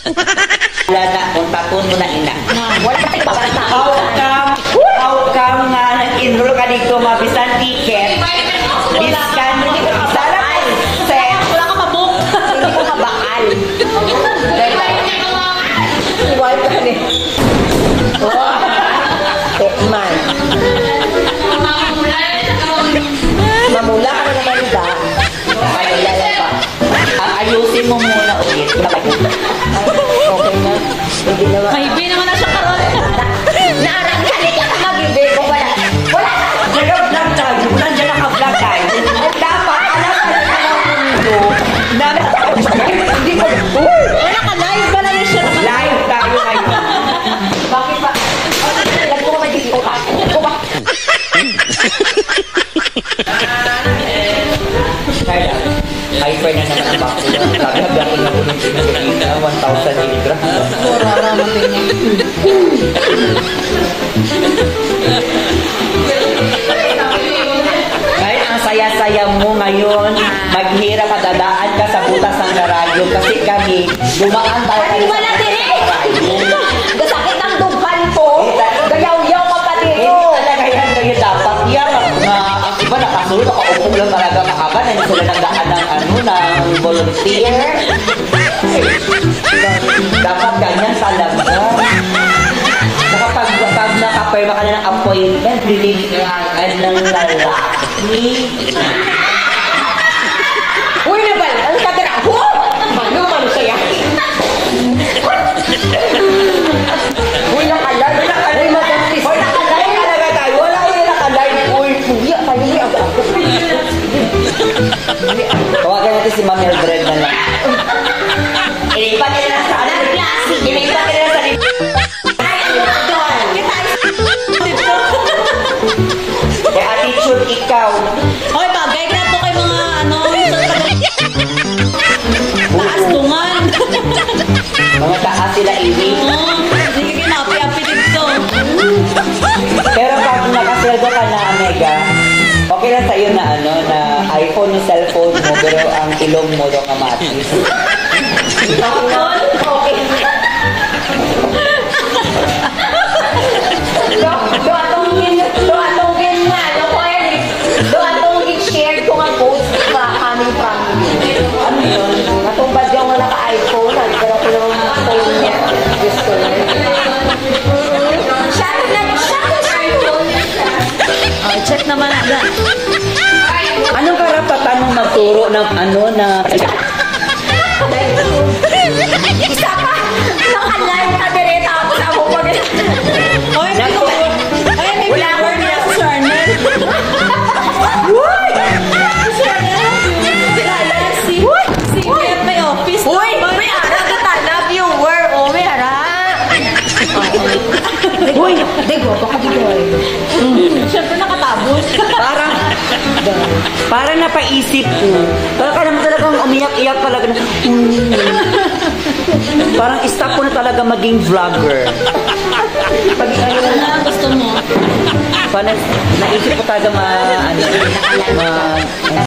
Wala na, kung taton mo na ina. Wala ka tayo babarat na. How come nga nag-enroll ka dito, mabisan ticket? Biskan, sarap set. Wala ka mabuk. Hindi ko mabakal. Wild ka ni. Tekman. Mamula ka na naman ba? Ayun pa. Ayusin mo muna ulit. Okay na. Hindi naman. Maybe naman na siya karoon. Naaranghan ka na mag-ibig ko. Wala. Nag-vlog tayo. Nandiyan naka-vlog tayo. Dapat, alam ka na mundo. Hindi ko. Wala ka, live ba lang siya? Live tayo ngayon. Bakit ba? Lagi ko mag-ibig ko. Hyper na naman ang bakit. Sabi na black na ulit pinagkakita. 1,000 milligram. Raraman din niya. Kahit ang saya-saya mo ngayon, maghirap at dadaan ka sa butas ng karadyo kasi kami, dumaan tayo Ay, wala din eh! Gasakit ang dughan ko. Gayaw-yaw ka pa dito. Hindi talaga yan kayo dapat yan. Ang iba nakasulod, nakaupo lang talaga mahaba na hindi sila nagdaan ng volunteer. Dapat ganyan talaga. Pag nakapirma ka na ng appointment, liligaan ng lalaki. Uy, Nabal! Ang katira! Ho! Mano siya. Uy, nakalay! Uy, madamtis! Uy, nakalay talaga tayo. Wala yung nakalay. Uy, Kuya, kayo ako. tawagan natin si Ma'am Mildred na lang. Ilipat nila na sa anak. Ilipat nila na sa kaya attitude ikaw. Hoy, bagay na to kay mga ano, taas tungan. Mga taas sila iwi. Sige, kinapi-api dito. Pero pag nakasweldo ka na, Mega, okay lang sa'yo na ano, na iPhone yung cellphone mo, pero ang ilong mo daw kamatis. Okay. Doatongin nga. Doatongin share ko nga post sa aming family. Ano yun? Natumbad yung wala ka-iPhone. Pero ko yung phone niya. Gusto niya. Siya iPhone. Oh, check naman agad. Anong karapatan mong magturo ng ano na... Isa pa! Naka-live ka din tapos ako pag... Hoy, Naku. ay, may Wala viewer ko na na. si Charnel. Si Charnel. Si Beth may office. Uy! May ara ka tala, viewer! O, may ara! Uy! Dego, baka dito eh. Siyempre nakatabos. Parang napaisip ko. Parang ka naman talagang umiyak-iyak talaga na... Parang stop ko na talaga maging vlogger. Pag ano Ano ang gusto mo? Parang naisip ko talaga